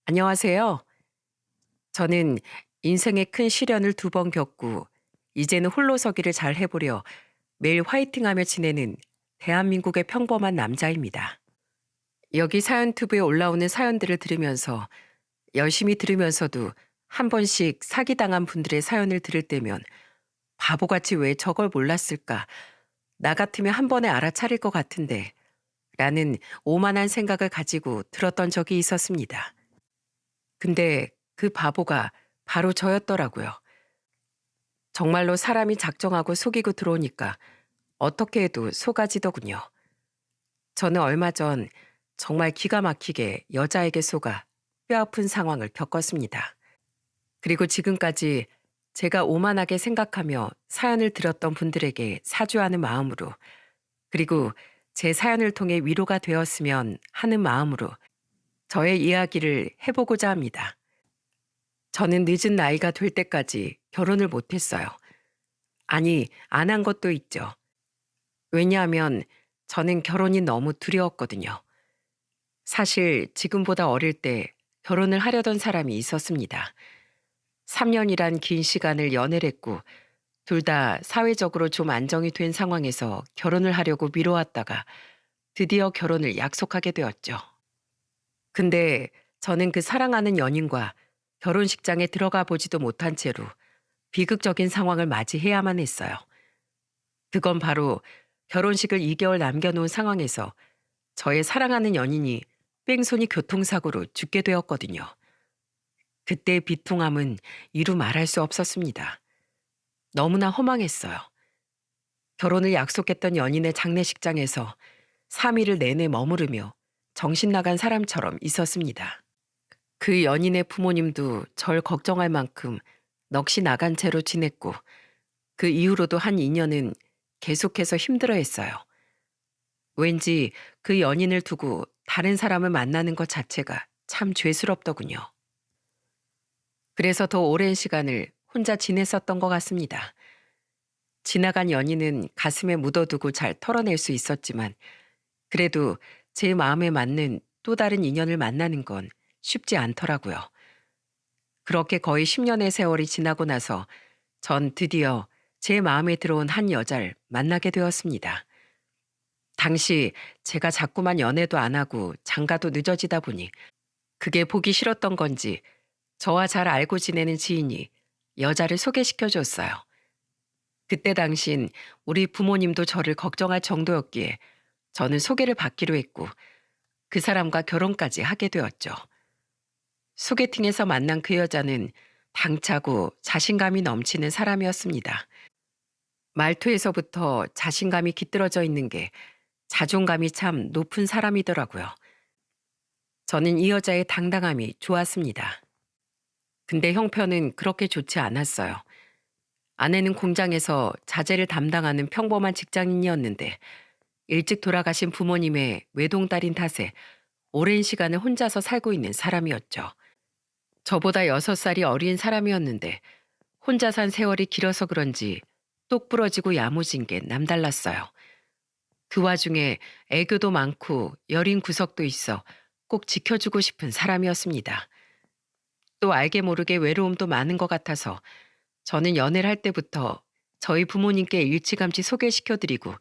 안녕하세요. 저는 인생의 큰 시련을 두 번 겪고 이제는 홀로 서기를 잘 해보려 매일 화이팅하며 지내는 대한민국의 평범한 남자입니다. 여기 사연투브에 올라오는 사연들을 들으면서 열심히 들으면서도 한 번씩 사기당한 분들의 사연을 들을 때면 바보같이 왜 저걸 몰랐을까? 나 같으면 한 번에 알아차릴 것 같은데 라는 오만한 생각을 가지고 들었던 적이 있었습니다. 근데 그 바보가 바로 저였더라고요. 정말로 사람이 작정하고 속이고 들어오니까 어떻게 해도 속아지더군요. 저는 얼마 전 정말 기가 막히게 여자에게 속아 뼈아픈 상황을 겪었습니다. 그리고 지금까지 제가 오만하게 생각하며 사연을 들었던 분들에게 사죄하는 마음으로, 그리고 제 사연을 통해 위로가 되었으면 하는 마음으로 저의 이야기를 해보고자 합니다. 저는 늦은 나이가 될 때까지 결혼을 못했어요. 아니, 안 한 것도 있죠. 왜냐하면 저는 결혼이 너무 두려웠거든요. 사실 지금보다 어릴 때 결혼을 하려던 사람이 있었습니다. 3년이란 긴 시간을 연애를 했고 둘 다 사회적으로 좀 안정이 된 상황에서 결혼을 하려고 미뤄왔다가 드디어 결혼을 약속하게 되었죠. 근데 저는 그 사랑하는 연인과 결혼식장에 들어가 보지도 못한 채로 비극적인 상황을 맞이해야만 했어요. 그건 바로 결혼식을 2개월 남겨놓은 상황에서 저의 사랑하는 연인이 뺑소니 교통사고로 죽게 되었거든요. 그때의 비통함은 이루 말할 수 없었습니다. 너무나 허망했어요. 결혼을 약속했던 연인의 장례식장에서 3일을 내내 머무르며 정신 나간 사람처럼 있었습니다. 그 연인의 부모님도 절 걱정할 만큼 넋이 나간 채로 지냈고 그 이후로도 한 2년은 계속해서 힘들어했어요. 왠지 그 연인을 두고 다른 사람을 만나는 것 자체가 참 죄스럽더군요. 그래서 더 오랜 시간을 혼자 지냈었던 것 같습니다. 지나간 연인은 가슴에 묻어두고 잘 털어낼 수 있었지만 그래도 제 마음에 맞는 또 다른 인연을 만나는 건 쉽지 않더라고요. 그렇게 거의 10년의 세월이 지나고 나서 전 드디어 제 마음에 들어온 한 여자를 만나게 되었습니다. 당시 제가 자꾸만 연애도 안 하고 장가도 늦어지다 보니 그게 보기 싫었던 건지 저와 잘 알고 지내는 지인이 여자를 소개시켜 줬어요. 그때 당신 우리 부모님도 저를 걱정할 정도였기에 저는 소개를 받기로 했고 그 사람과 결혼까지 하게 되었죠. 소개팅에서 만난 그 여자는 당차고 자신감이 넘치는 사람이었습니다. 말투에서부터 자신감이 깃들어져 있는 게 자존감이 참 높은 사람이더라고요. 저는 이 여자의 당당함이 좋았습니다. 근데 형편은 그렇게 좋지 않았어요. 아내는 공장에서 자재를 담당하는 평범한 직장인이었는데 일찍 돌아가신 부모님의 외동딸인 탓에 오랜 시간을 혼자서 살고 있는 사람이었죠. 저보다 6살이 어린 사람이었는데 혼자 산 세월이 길어서 그런지 똑 부러지고 야무진 게 남달랐어요. 그 와중에 애교도 많고 여린 구석도 있어 꼭 지켜주고 싶은 사람이었습니다. 또 알게 모르게 외로움도 많은 것 같아서 저는 연애를 할 때부터 저희 부모님께 일찌감치 소개시켜드리고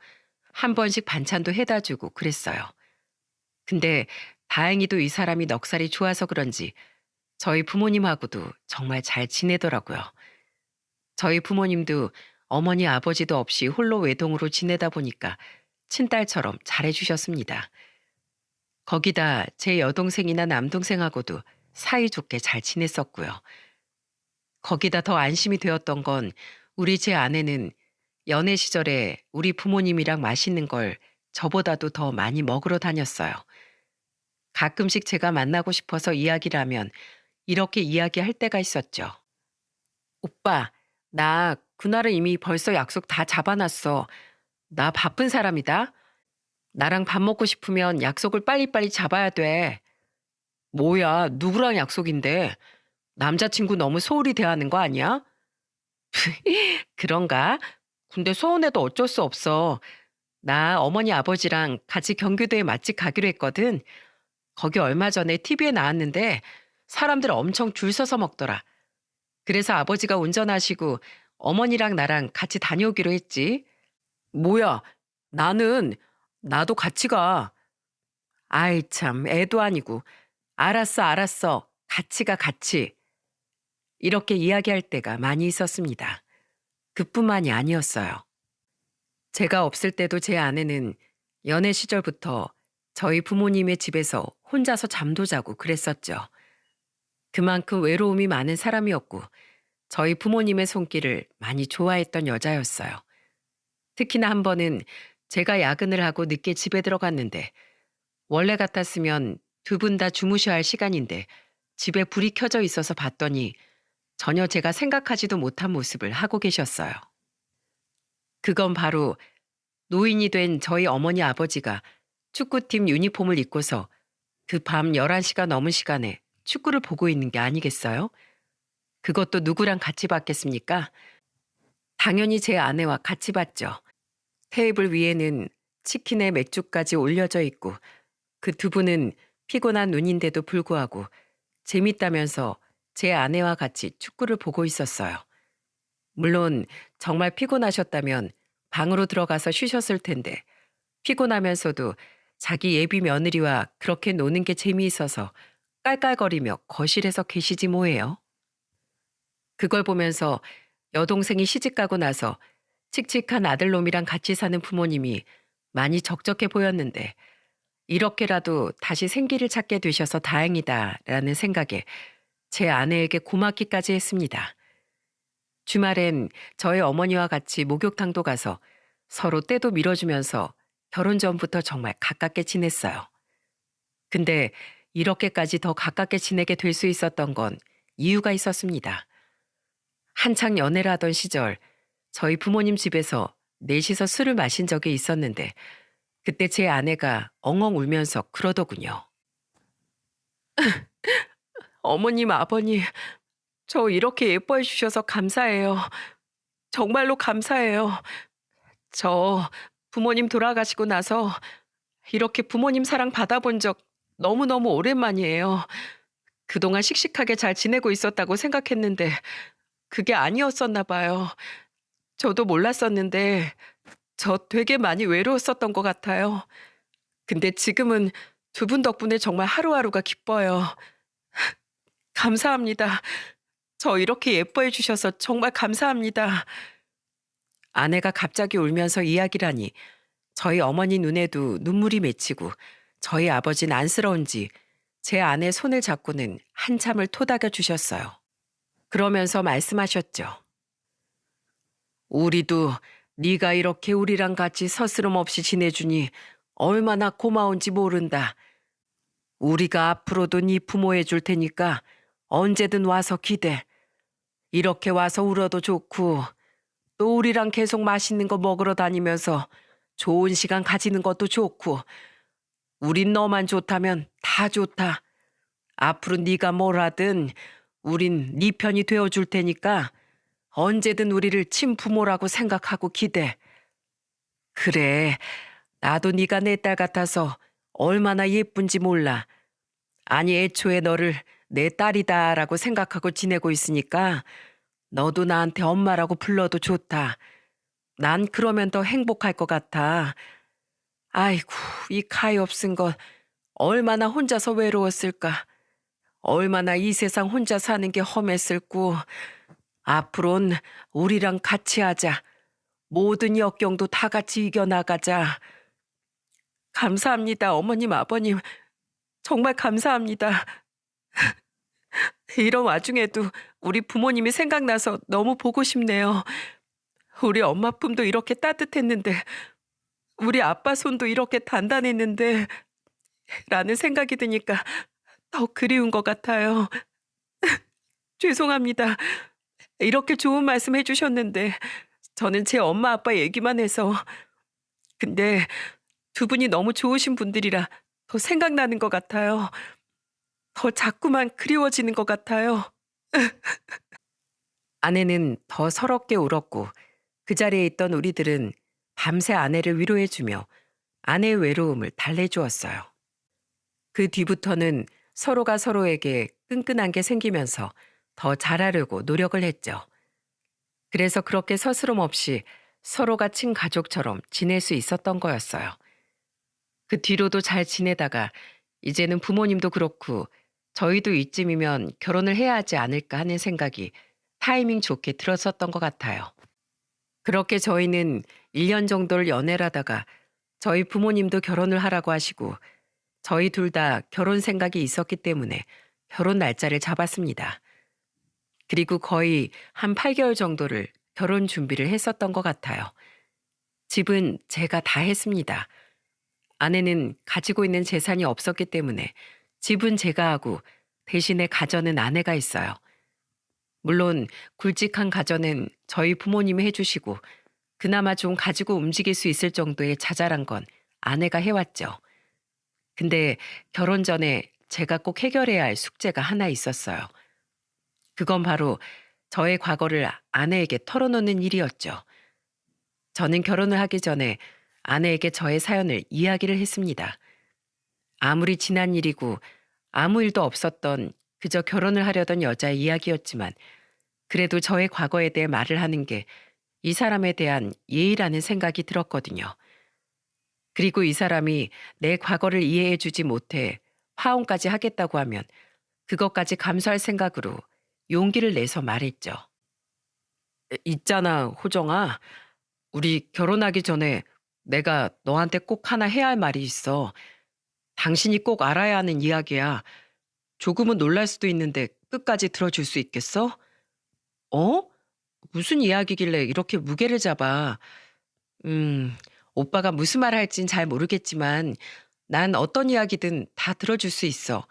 한 번씩 반찬도 해다 주고 그랬어요. 근데 다행히도 이 사람이 넉살이 좋아서 그런지 저희 부모님하고도 정말 잘 지내더라고요. 저희 부모님도 어머니 아버지도 없이 홀로 외동으로 지내다 보니까 친딸처럼 잘해주셨습니다. 거기다 제 여동생이나 남동생하고도 사이좋게 잘 지냈었고요. 거기다 더 안심이 되었던 건 우리 제 아내는 연애 시절에 우리 부모님이랑 맛있는 걸 저보다도 더 많이 먹으러 다녔어요. 가끔씩 제가 만나고 싶어서 이야기를 하면 이렇게 이야기할 때가 있었죠. 오빠, 나 그날은 이미 벌써 약속 다 잡아놨어. 나 바쁜 사람이다. 나랑 밥 먹고 싶으면 약속을 빨리빨리 잡아야 돼. 뭐야, 누구랑 약속인데? 남자친구 너무 소홀히 대하는 거 아니야? 그런가? 근데 소원해도 어쩔 수 없어. 나 어머니 아버지랑 같이 경기도에 맛집 가기로 했거든. 거기 얼마 전에 TV에 나왔는데 사람들 엄청 줄 서서 먹더라. 그래서 아버지가 운전하시고 어머니랑 나랑 같이 다녀오기로 했지. 뭐야, 나는, 나도 같이 가. 아이 참, 애도 아니고. 알았어, 알았어. 같이 가, 같이. 이렇게 이야기할 때가 많이 있었습니다. 그뿐만이 아니었어요. 제가 없을 때도 제 아내는 연애 시절부터 저희 부모님의 집에서 혼자서 잠도 자고 그랬었죠. 그만큼 외로움이 많은 사람이었고 저희 부모님의 손길을 많이 좋아했던 여자였어요. 특히나 한 번은 제가 야근을 하고 늦게 집에 들어갔는데 원래 같았으면 두 분 다 주무셔야 할 시간인데 집에 불이 켜져 있어서 봤더니 전혀 제가 생각하지도 못한 모습을 하고 계셨어요. 그건 바로 노인이 된 저희 어머니 아버지가 축구팀 유니폼을 입고서 그 밤 11시가 넘은 시간에 축구를 보고 있는 게 아니겠어요? 그것도 누구랑 같이 봤겠습니까? 당연히 제 아내와 같이 봤죠. 테이블 위에는 치킨에 맥주까지 올려져 있고 그 두 분은 피곤한 눈인데도 불구하고 재밌다면서 제 아내와 같이 축구를 보고 있었어요. 물론 정말 피곤하셨다면 방으로 들어가서 쉬셨을 텐데 피곤하면서도 자기 예비 며느리와 그렇게 노는 게 재미있어서 깔깔거리며 거실에서 계시지 뭐예요. 그걸 보면서 여동생이 시집가고 나서 칙칙한 아들놈이랑 같이 사는 부모님이 많이 적적해 보였는데 이렇게라도 다시 생기를 찾게 되셔서 다행이다라는 생각에 제 아내에게 고맙기까지 했습니다. 주말엔 저희 어머니와 같이 목욕탕도 가서 서로 때도 밀어주면서 결혼 전부터 정말 가깝게 지냈어요. 근데 이렇게까지 더 가깝게 지내게 될 수 있었던 건 이유가 있었습니다. 한창 연애를 하던 시절 저희 부모님 집에서 넷이서 술을 마신 적이 있었는데 그때 제 아내가 엉엉 울면서 그러더군요. 어머님, 아버님, 저 이렇게 예뻐해 주셔서 감사해요. 정말로 감사해요. 저 부모님 돌아가시고 나서 이렇게 부모님 사랑 받아본 적 너무너무 오랜만이에요. 그동안 씩씩하게 잘 지내고 있었다고 생각했는데 그게 아니었었나 봐요. 저도 몰랐었는데 저 되게 많이 외로웠었던 것 같아요. 근데 지금은 두 분 덕분에 정말 하루하루가 기뻐요. 감사합니다. 저 이렇게 예뻐해 주셔서 정말 감사합니다. 아내가 갑자기 울면서 이야기를 하니 저희 어머니 눈에도 눈물이 맺히고 저희 아버지는 안쓰러운지 제 아내 손을 잡고는 한참을 토닥여 주셨어요. 그러면서 말씀하셨죠. 우리도 네가 이렇게 우리랑 같이 서스럼 없이 지내주니 얼마나 고마운지 모른다. 우리가 앞으로도 네 부모 해줄 테니까 언제든 와서 기대. 이렇게 와서 울어도 좋고 또 우리랑 계속 맛있는 거 먹으러 다니면서 좋은 시간 가지는 것도 좋고 우린 너만 좋다면 다 좋다. 앞으로 네가 뭘 하든 우린 네 편이 되어줄 테니까 언제든 우리를 친부모라고 생각하고 기대. 그래, 나도 네가 내 딸 같아서 얼마나 예쁜지 몰라. 아니 애초에 너를 내 딸이다라고 생각하고 지내고 있으니까 너도 나한테 엄마라고 불러도 좋다. 난 그러면 더 행복할 것 같아. 아이고, 이 가히 없은 건 얼마나 혼자서 외로웠을까. 얼마나 이 세상 혼자 사는 게 험했을고. 앞으론 우리랑 같이 하자. 모든 역경도 다 같이 이겨나가자. 감사합니다, 어머님, 아버님. 정말 감사합니다. 이런 와중에도 우리 부모님이 생각나서 너무 보고 싶네요. 우리 엄마 품도 이렇게 따뜻했는데, 우리 아빠 손도 이렇게 단단했는데, 라는 생각이 드니까 더 그리운 것 같아요. 죄송합니다. 이렇게 좋은 말씀 해주셨는데, 저는 제 엄마 아빠 얘기만 해서. 근데 두 분이 너무 좋으신 분들이라 더 생각나는 것 같아요. 더 자꾸만 그리워지는 것 같아요. 아내는 더 서럽게 울었고 그 자리에 있던 우리들은 밤새 아내를 위로해주며 아내의 외로움을 달래주었어요. 그 뒤부터는 서로가 서로에게 끈끈한 게 생기면서 더 잘하려고 노력을 했죠. 그래서 그렇게 서스럼 없이 서로가 친가족처럼 지낼 수 있었던 거였어요. 그 뒤로도 잘 지내다가 이제는 부모님도 그렇고 저희도 이쯤이면 결혼을 해야 하지 않을까 하는 생각이 타이밍 좋게 들었었던 것 같아요. 그렇게 저희는 1년 정도를 연애를 하다가 저희 부모님도 결혼을 하라고 하시고 저희 둘 다 결혼 생각이 있었기 때문에 결혼 날짜를 잡았습니다. 그리고 거의 한 8개월 정도를 결혼 준비를 했었던 것 같아요. 집은 제가 다 했습니다. 아내는 가지고 있는 재산이 없었기 때문에 집은 제가 하고 대신에 가전은 아내가 있어요. 물론 굵직한 가전은 저희 부모님이 해주시고 그나마 좀 가지고 움직일 수 있을 정도의 자잘한 건 아내가 해왔죠. 근데 결혼 전에 제가 꼭 해결해야 할 숙제가 하나 있었어요. 그건 바로 저의 과거를 아내에게 털어놓는 일이었죠. 저는 결혼을 하기 전에 아내에게 저의 사연을 이야기를 했습니다. 아무리 지난 일이고 아무 일도 없었던 그저 결혼을 하려던 여자의 이야기였지만 그래도 저의 과거에 대해 말을 하는 게 이 사람에 대한 예의라는 생각이 들었거든요. 그리고 이 사람이 내 과거를 이해해 주지 못해 화혼까지 하겠다고 하면 그것까지 감수할 생각으로 용기를 내서 말했죠. 있잖아, 호정아. 우리 결혼하기 전에 내가 너한테 꼭 하나 해야 할 말이 있어. 당신이 꼭 알아야 하는 이야기야. 조금은 놀랄 수도 있는데 끝까지 들어줄 수 있겠어? 어? 무슨 이야기길래 이렇게 무게를 잡아? 음, 오빠가 무슨 말 할진 잘 모르겠지만 난 어떤 이야기든 다 들어줄 수 있어.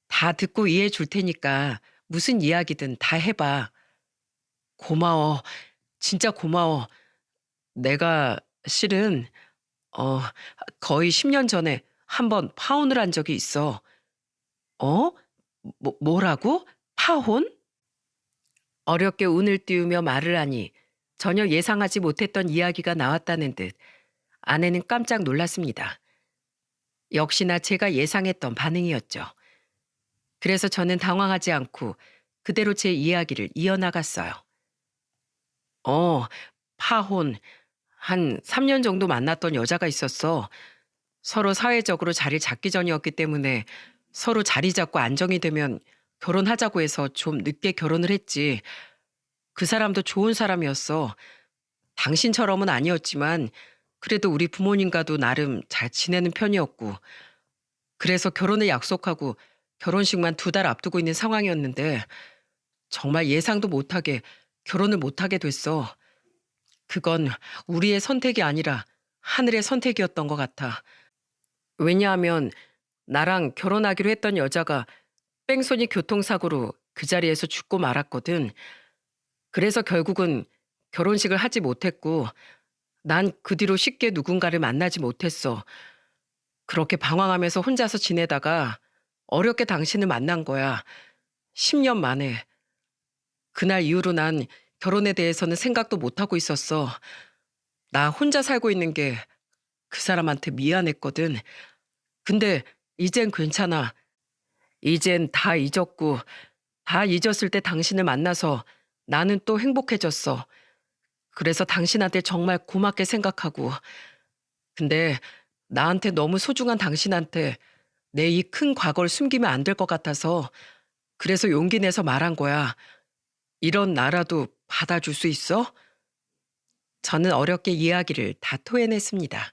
다 듣고 이해해 줄 테니까 무슨 이야기든 다 해봐. 고마워. 진짜 고마워. 내가 실은 어 거의 10년 전에 한번 파혼을 한 적이 있어. 어? 뭐라고? 파혼? 어렵게 운을 띄우며 말을 하니 전혀 예상하지 못했던 이야기가 나왔다는 듯 아내는 깜짝 놀랐습니다. 역시나 제가 예상했던 반응이었죠. 그래서 저는 당황하지 않고 그대로 제 이야기를 이어나갔어요. 어, 파혼. 한 3년 정도 만났던 여자가 있었어. 서로 사회적으로 자리를 잡기 전이었기 때문에 서로 자리 잡고 안정이 되면 결혼하자고 해서 좀 늦게 결혼을 했지. 그 사람도 좋은 사람이었어. 당신처럼은 아니었지만 그래도 우리 부모님과도 나름 잘 지내는 편이었고 그래서 결혼을 약속하고 결혼식만 2달 앞두고 있는 상황이었는데 정말 예상도 못하게 결혼을 못하게 됐어. 그건 우리의 선택이 아니라 하늘의 선택이었던 것 같아. 왜냐하면 나랑 결혼하기로 했던 여자가 뺑소니 교통사고로 그 자리에서 죽고 말았거든. 그래서 결국은 결혼식을 하지 못했고 난 그 뒤로 쉽게 누군가를 만나지 못했어. 그렇게 방황하면서 혼자서 지내다가 어렵게 당신을 만난 거야. 10년 만에. 그날 이후로 난 결혼에 대해서는 생각도 못하고 있었어. 나 혼자 살고 있는 게 그 사람한테 미안했거든. 근데 이젠 괜찮아. 이젠 다 잊었고, 다 잊었을 때 당신을 만나서 나는 또 행복해졌어. 그래서 당신한테 정말 고맙게 생각하고. 근데 나한테 너무 소중한 당신한테 내 이 큰 과거를 숨기면 안 될 것 같아서 그래서 용기 내서 말한 거야. 이런 나라도 받아줄 수 있어? 저는 어렵게 이야기를 다 토해냈습니다.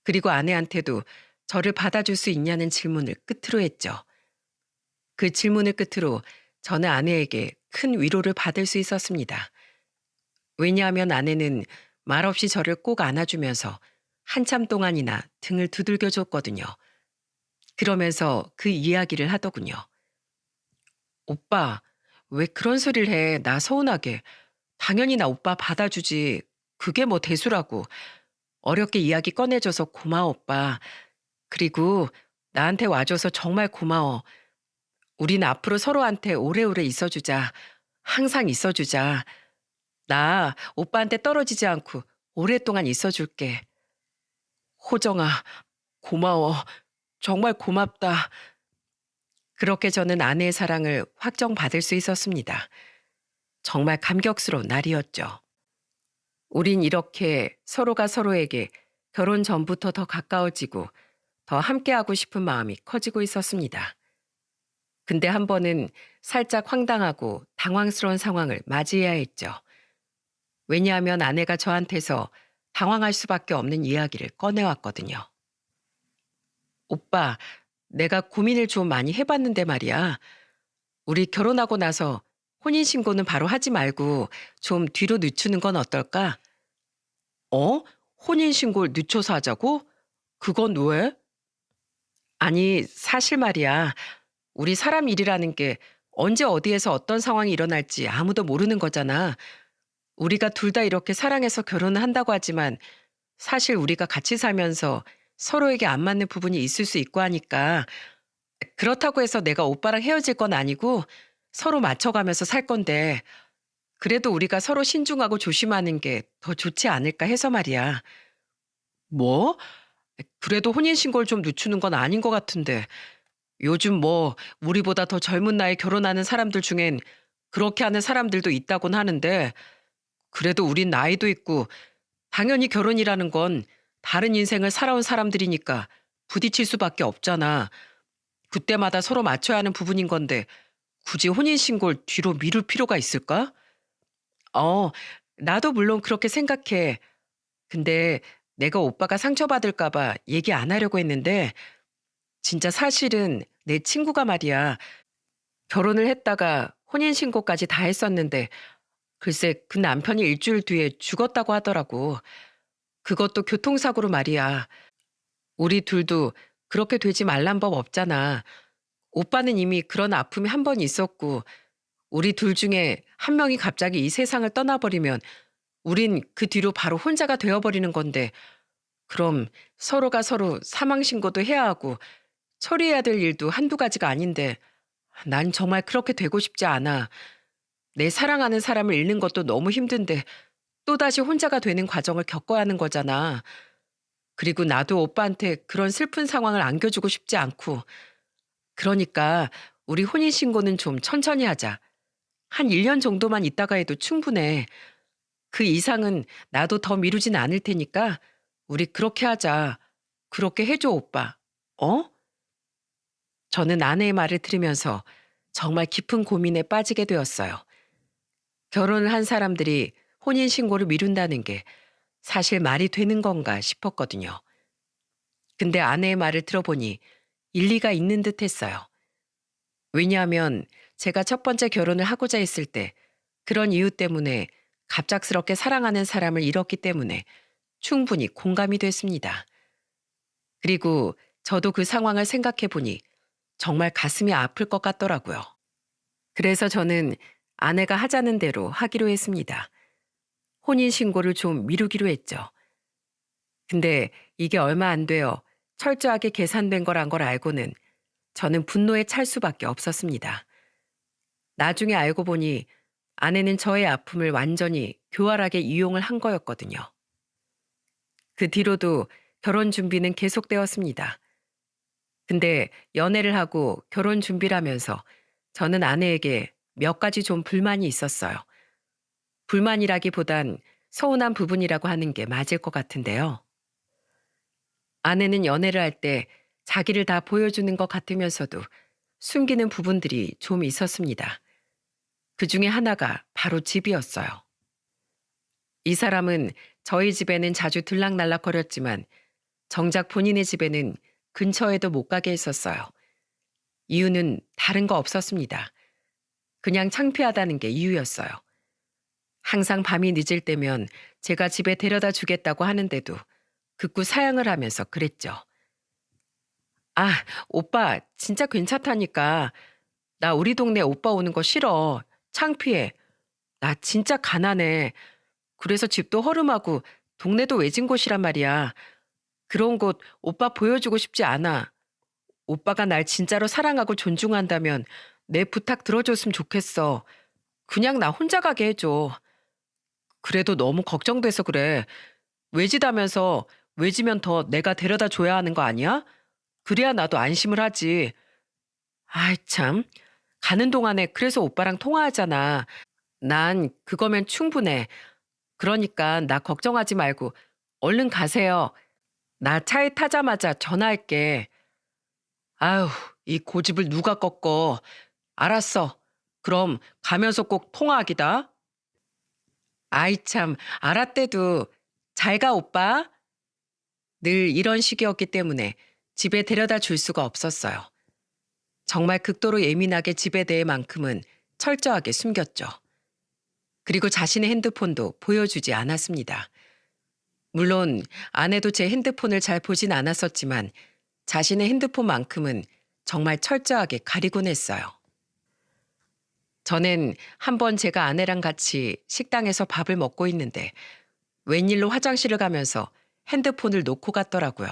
그리고 아내한테도 저를 받아줄 수 있냐는 질문을 끝으로 했죠. 그 질문을 끝으로 저는 아내에게 큰 위로를 받을 수 있었습니다. 왜냐하면 아내는 말없이 저를 꼭 안아주면서 한참 동안이나 등을 두들겨 줬거든요. 그러면서 그 이야기를 하더군요. 오빠, 왜 그런 소리를 해? 나 서운하게. 당연히 나 오빠 받아주지. 그게 뭐 대수라고. 어렵게 이야기 꺼내줘서 고마워, 오빠. 그리고 나한테 와줘서 정말 고마워. 우린 앞으로 서로한테 오래오래 있어주자. 항상 있어주자. 나 오빠한테 떨어지지 않고 오랫동안 있어줄게. 호정아, 고마워. 정말 고맙다. 그렇게 저는 아내의 사랑을 확정받을 수 있었습니다. 정말 감격스러운 날이었죠. 우린 이렇게 서로가 서로에게 결혼 전부터 더 가까워지고 더 함께하고 싶은 마음이 커지고 있었습니다. 근데 한 번은 살짝 황당하고 당황스러운 상황을 맞이해야 했죠. 왜냐하면 아내가 저한테서 당황할 수밖에 없는 이야기를 꺼내왔거든요. 오빠, 내가 고민을 좀 많이 해봤는데 말이야. 우리 결혼하고 나서 혼인신고는 바로 하지 말고 좀 뒤로 늦추는 건 어떨까? 어? 혼인신고를 늦춰서 하자고? 그건 왜? 아니, 사실 말이야. 우리 사람 일이라는 게 언제 어디에서 어떤 상황이 일어날지 아무도 모르는 거잖아. 우리가 둘 다 이렇게 사랑해서 결혼을 한다고 하지만 사실 우리가 같이 살면서 서로에게 안 맞는 부분이 있을 수 있고 하니까 그렇다고 해서 내가 오빠랑 헤어질 건 아니고 서로 맞춰가면서 살 건데 그래도 우리가 서로 신중하고 조심하는 게 더 좋지 않을까 해서 말이야. 뭐? 그래도 혼인신고를 좀 늦추는 건 아닌 것 같은데 요즘 뭐 우리보다 더 젊은 나이에 결혼하는 사람들 중엔 그렇게 하는 사람들도 있다곤 하는데 그래도 우린 나이도 있고 당연히 결혼이라는 건 다른 인생을 살아온 사람들이니까 부딪힐 수밖에 없잖아. 그때마다 서로 맞춰야 하는 부분인 건데 굳이 혼인신고를 뒤로 미룰 필요가 있을까? 어, 나도 물론 그렇게 생각해. 근데 내가 오빠가 상처받을까 봐 얘기 안 하려고 했는데 진짜 사실은 내 친구가 말이야. 결혼을 했다가 혼인신고까지 다 했었는데 글쎄 그 남편이 일주일 뒤에 죽었다고 하더라고. 그것도 교통사고로 말이야. 우리 둘도 그렇게 되지 말란 법 없잖아. 오빠는 이미 그런 아픔이 한 번 있었고 우리 둘 중에 한 명이 갑자기 이 세상을 떠나버리면 우린 그 뒤로 바로 혼자가 되어버리는 건데 그럼 서로가 서로 사망신고도 해야 하고 처리해야 될 일도 한두 가지가 아닌데 난 정말 그렇게 되고 싶지 않아. 내 사랑하는 사람을 잃는 것도 너무 힘든데 또다시 혼자가 되는 과정을 겪어야 하는 거잖아. 그리고 나도 오빠한테 그런 슬픈 상황을 안겨주고 싶지 않고. 그러니까 우리 혼인신고는 좀 천천히 하자. 한 1년 정도만 있다가 해도 충분해. 그 이상은 나도 더 미루진 않을 테니까 우리 그렇게 하자. 그렇게 해줘, 오빠. 어? 저는 아내의 말을 들으면서 정말 깊은 고민에 빠지게 되었어요. 결혼을 한 사람들이 혼인신고를 미룬다는 게 사실 말이 되는 건가 싶었거든요. 근데 아내의 말을 들어보니 일리가 있는 듯 했어요. 왜냐하면 제가 첫 번째 결혼을 하고자 했을 때 그런 이유 때문에 갑작스럽게 사랑하는 사람을 잃었기 때문에 충분히 공감이 됐습니다. 그리고 저도 그 상황을 생각해 보니 정말 가슴이 아플 것 같더라고요. 그래서 저는 아내가 하자는 대로 하기로 했습니다. 혼인신고를 좀 미루기로 했죠. 근데 이게 얼마 안 되어 철저하게 계산된 거란 걸 알고는 저는 분노에 찰 수밖에 없었습니다. 나중에 알고 보니 아내는 저의 아픔을 완전히 교활하게 이용을 한 거였거든요. 그 뒤로도 결혼 준비는 계속되었습니다. 근데 연애를 하고 결혼 준비를 하면서 저는 아내에게 몇 가지 좀 불만이 있었어요. 불만이라기보단 서운한 부분이라고 하는 게 맞을 것 같은데요. 아내는 연애를 할 때 자기를 다 보여주는 것 같으면서도 숨기는 부분들이 좀 있었습니다. 그 중에 하나가 바로 집이었어요. 이 사람은 저희 집에는 자주 들락날락거렸지만 정작 본인의 집에는 근처에도 못 가게 했었어요. 이유는 다른 거 없었습니다. 그냥 창피하다는 게 이유였어요. 항상 밤이 늦을 때면 제가 집에 데려다 주겠다고 하는데도 극구 사양을 하면서 그랬죠. 아, 오빠 진짜 괜찮다니까. 나 우리 동네 오빠 오는 거 싫어. 창피해. 나 진짜 가난해. 그래서 집도 허름하고 동네도 외진 곳이란 말이야. 그런 곳 오빠 보여주고 싶지 않아. 오빠가 날 진짜로 사랑하고 존중한다면 내 부탁 들어줬으면 좋겠어. 그냥 나 혼자 가게 해줘. 그래도 너무 걱정돼서 그래. 외지다면서 외지면 더 내가 데려다 줘야 하는 거 아니야? 그래야 나도 안심을 하지. 아이 참. 가는 동안에 그래서 오빠랑 통화하잖아. 난 그거면 충분해. 그러니까 나 걱정하지 말고 얼른 가세요. 나 차에 타자마자 전화할게. 아휴, 이 고집을 누가 꺾어. 알았어. 그럼 가면서 꼭 통화하기다. 아이 참, 알았대도. 잘 가, 오빠. 늘 이런 식이었기 때문에 집에 데려다 줄 수가 없었어요. 정말 극도로 예민하게 집에 대해만큼은 철저하게 숨겼죠. 그리고 자신의 핸드폰도 보여주지 않았습니다. 물론 아내도 제 핸드폰을 잘 보진 않았었지만 자신의 핸드폰만큼은 정말 철저하게 가리곤 했어요. 저는 한번 제가 아내랑 같이 식당에서 밥을 먹고 있는데 웬일로 화장실을 가면서 핸드폰을 놓고 갔더라고요.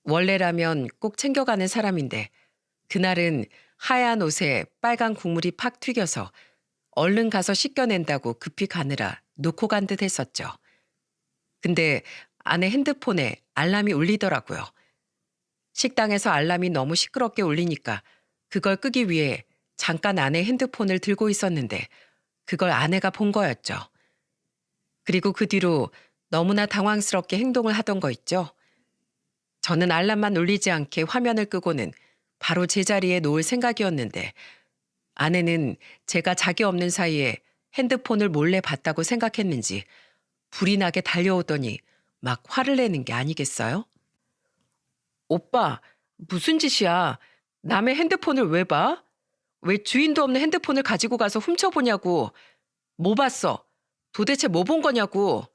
원래라면 꼭 챙겨가는 사람인데 그날은 하얀 옷에 빨간 국물이 팍 튀겨서 얼른 가서 씻겨낸다고 급히 가느라 놓고 간 듯 했었죠. 근데 아내 핸드폰에 알람이 울리더라고요. 식당에서 알람이 너무 시끄럽게 울리니까 그걸 끄기 위해 잠깐 아내 핸드폰을 들고 있었는데 그걸 아내가 본 거였죠. 그리고 그 뒤로 너무나 당황스럽게 행동을 하던 거 있죠. 저는 알람만 울리지 않게 화면을 끄고는 바로 제자리에 놓을 생각이었는데 아내는 제가 자기 없는 사이에 핸드폰을 몰래 봤다고 생각했는지 불이 나게 달려오더니 막 화를 내는 게 아니겠어요? 오빠, 무슨 짓이야? 남의 핸드폰을 왜 봐? 왜 주인도 없는 핸드폰을 가지고 가서 훔쳐보냐고. 뭐 봤어? 도대체 뭐 본 거냐고.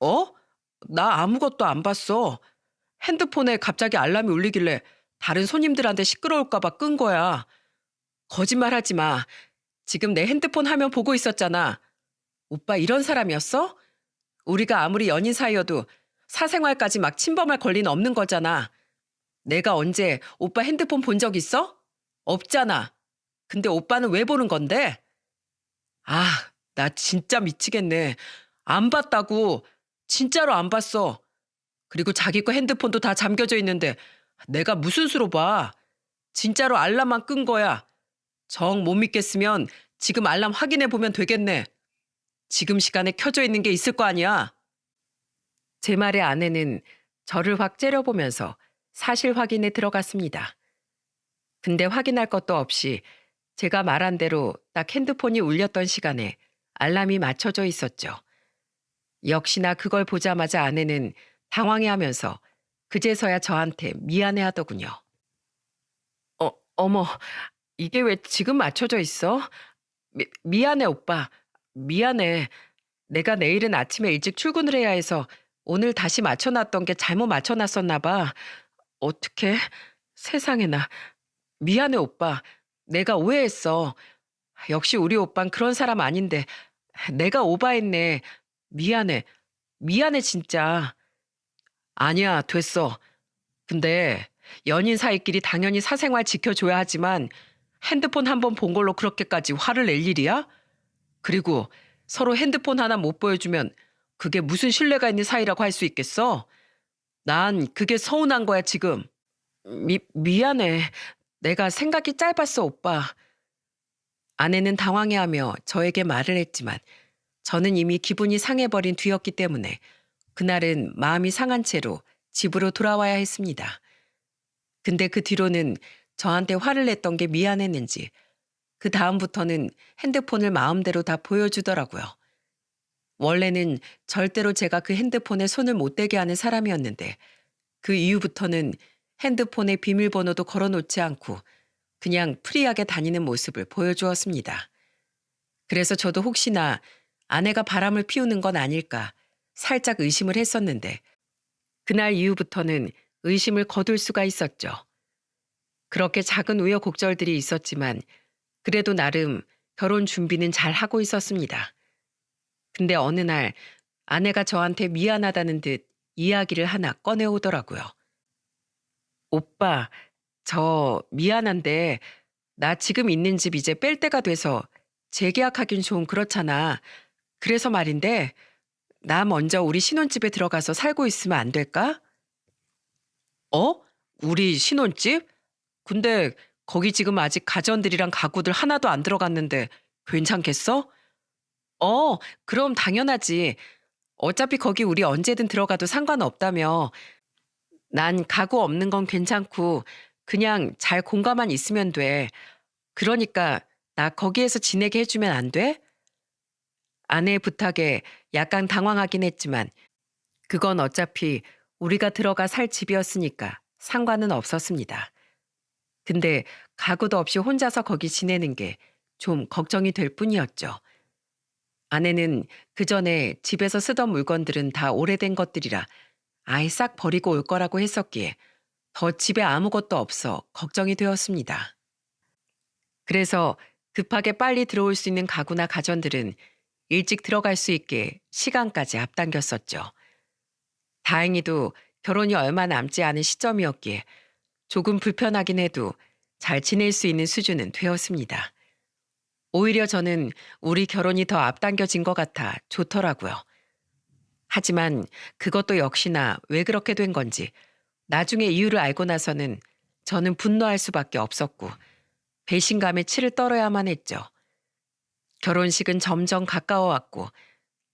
어? 나 아무것도 안 봤어. 핸드폰에 갑자기 알람이 울리길래 다른 손님들한테 시끄러울까봐 끈 거야. 거짓말 하지 마. 지금 내 핸드폰 화면 보고 있었잖아. 오빠 이런 사람이었어? 우리가 아무리 연인 사이여도 사생활까지 막 침범할 권리는 없는 거잖아. 내가 언제 오빠 핸드폰 본 적 있어? 없잖아. 근데 오빠는 왜 보는 건데? 아, 나 진짜 미치겠네. 안 봤다고. 진짜로 안 봤어. 그리고 자기 거 핸드폰도 다 잠겨져 있는데 내가 무슨 수로 봐. 진짜로 알람만 끈 거야. 정 못 믿겠으면 지금 알람 확인해 보면 되겠네. 지금 시간에 켜져 있는 게 있을 거 아니야. 제 말에 아내는 저를 확 째려보면서 사실 확인에 들어갔습니다. 근데 확인할 것도 없이 제가 말한 대로 딱 핸드폰이 울렸던 시간에 알람이 맞춰져 있었죠. 역시나 그걸 보자마자 아내는 당황해하면서 그제서야 저한테 미안해 하더군요. 어머, 이게 왜 지금 맞춰져 있어? 미안해, 오빠. 미안해. 내가 내일은 아침에 일찍 출근을 해야 해서 오늘 다시 맞춰놨던 게 잘못 맞춰놨었나 봐. 어떡해? 세상에나. 미안해, 오빠. 내가 오해했어. 역시 우리 오빤 그런 사람 아닌데. 내가 오바했네. 미안해. 미안해, 진짜. 아니야, 됐어. 근데 연인 사이끼리 당연히 사생활 지켜줘야 하지만 핸드폰 한 번 본 걸로 그렇게까지 화를 낼 일이야? 그리고 서로 핸드폰 하나 못 보여주면 그게 무슨 신뢰가 있는 사이라고 할 수 있겠어? 난 그게 서운한 거야, 지금. 미안해. 내가 생각이 짧았어, 오빠. 아내는 당황해하며 저에게 말을 했지만 저는 이미 기분이 상해버린 뒤였기 때문에 그날은 마음이 상한 채로 집으로 돌아와야 했습니다. 근데 그 뒤로는 저한테 화를 냈던 게 미안했는지 그 다음부터는 핸드폰을 마음대로 다 보여주더라고요. 원래는 절대로 제가 그 핸드폰에 손을 못 대게 하는 사람이었는데 그 이후부터는 핸드폰에 비밀번호도 걸어놓지 않고 그냥 프리하게 다니는 모습을 보여주었습니다. 그래서 저도 혹시나 아내가 바람을 피우는 건 아닐까 살짝 의심을 했었는데 그날 이후부터는 의심을 거둘 수가 있었죠. 그렇게 작은 우여곡절들이 있었지만 그래도 나름 결혼 준비는 잘 하고 있었습니다. 근데 어느 날 아내가 저한테 미안하다는 듯 이야기를 하나 꺼내오더라고요. 오빠, 저 미안한데 나 지금 있는 집 이제 뺄 때가 돼서 재계약하긴 좀 그렇잖아. 그래서 말인데 나 먼저 우리 신혼집에 들어가서 살고 있으면 안 될까? 어? 우리 신혼집? 근데 거기 지금 아직 가전들이랑 가구들 하나도 안 들어갔는데 괜찮겠어? 어, 그럼 당연하지. 어차피 거기 우리 언제든 들어가도 상관없다며. 난 가구 없는 건 괜찮고 그냥 잘 공간만 있으면 돼. 그러니까 나 거기에서 지내게 해주면 안 돼? 아내의 부탁에 약간 당황하긴 했지만 그건 어차피 우리가 들어가 살 집이었으니까 상관은 없었습니다. 근데 가구도 없이 혼자서 거기 지내는 게 좀 걱정이 될 뿐이었죠. 아내는 그 전에 집에서 쓰던 물건들은 다 오래된 것들이라 아예 싹 버리고 올 거라고 했었기에 더 집에 아무것도 없어 걱정이 되었습니다. 그래서 급하게 빨리 들어올 수 있는 가구나 가전들은 일찍 들어갈 수 있게 시간까지 앞당겼었죠. 다행히도 결혼이 얼마 남지 않은 시점이었기에 조금 불편하긴 해도 잘 지낼 수 있는 수준은 되었습니다. 오히려 저는 우리 결혼이 더 앞당겨진 것 같아 좋더라고요. 하지만 그것도 역시나 왜 그렇게 된 건지 나중에 이유를 알고 나서는 저는 분노할 수밖에 없었고 배신감에 치를 떨어야만 했죠. 결혼식은 점점 가까워왔고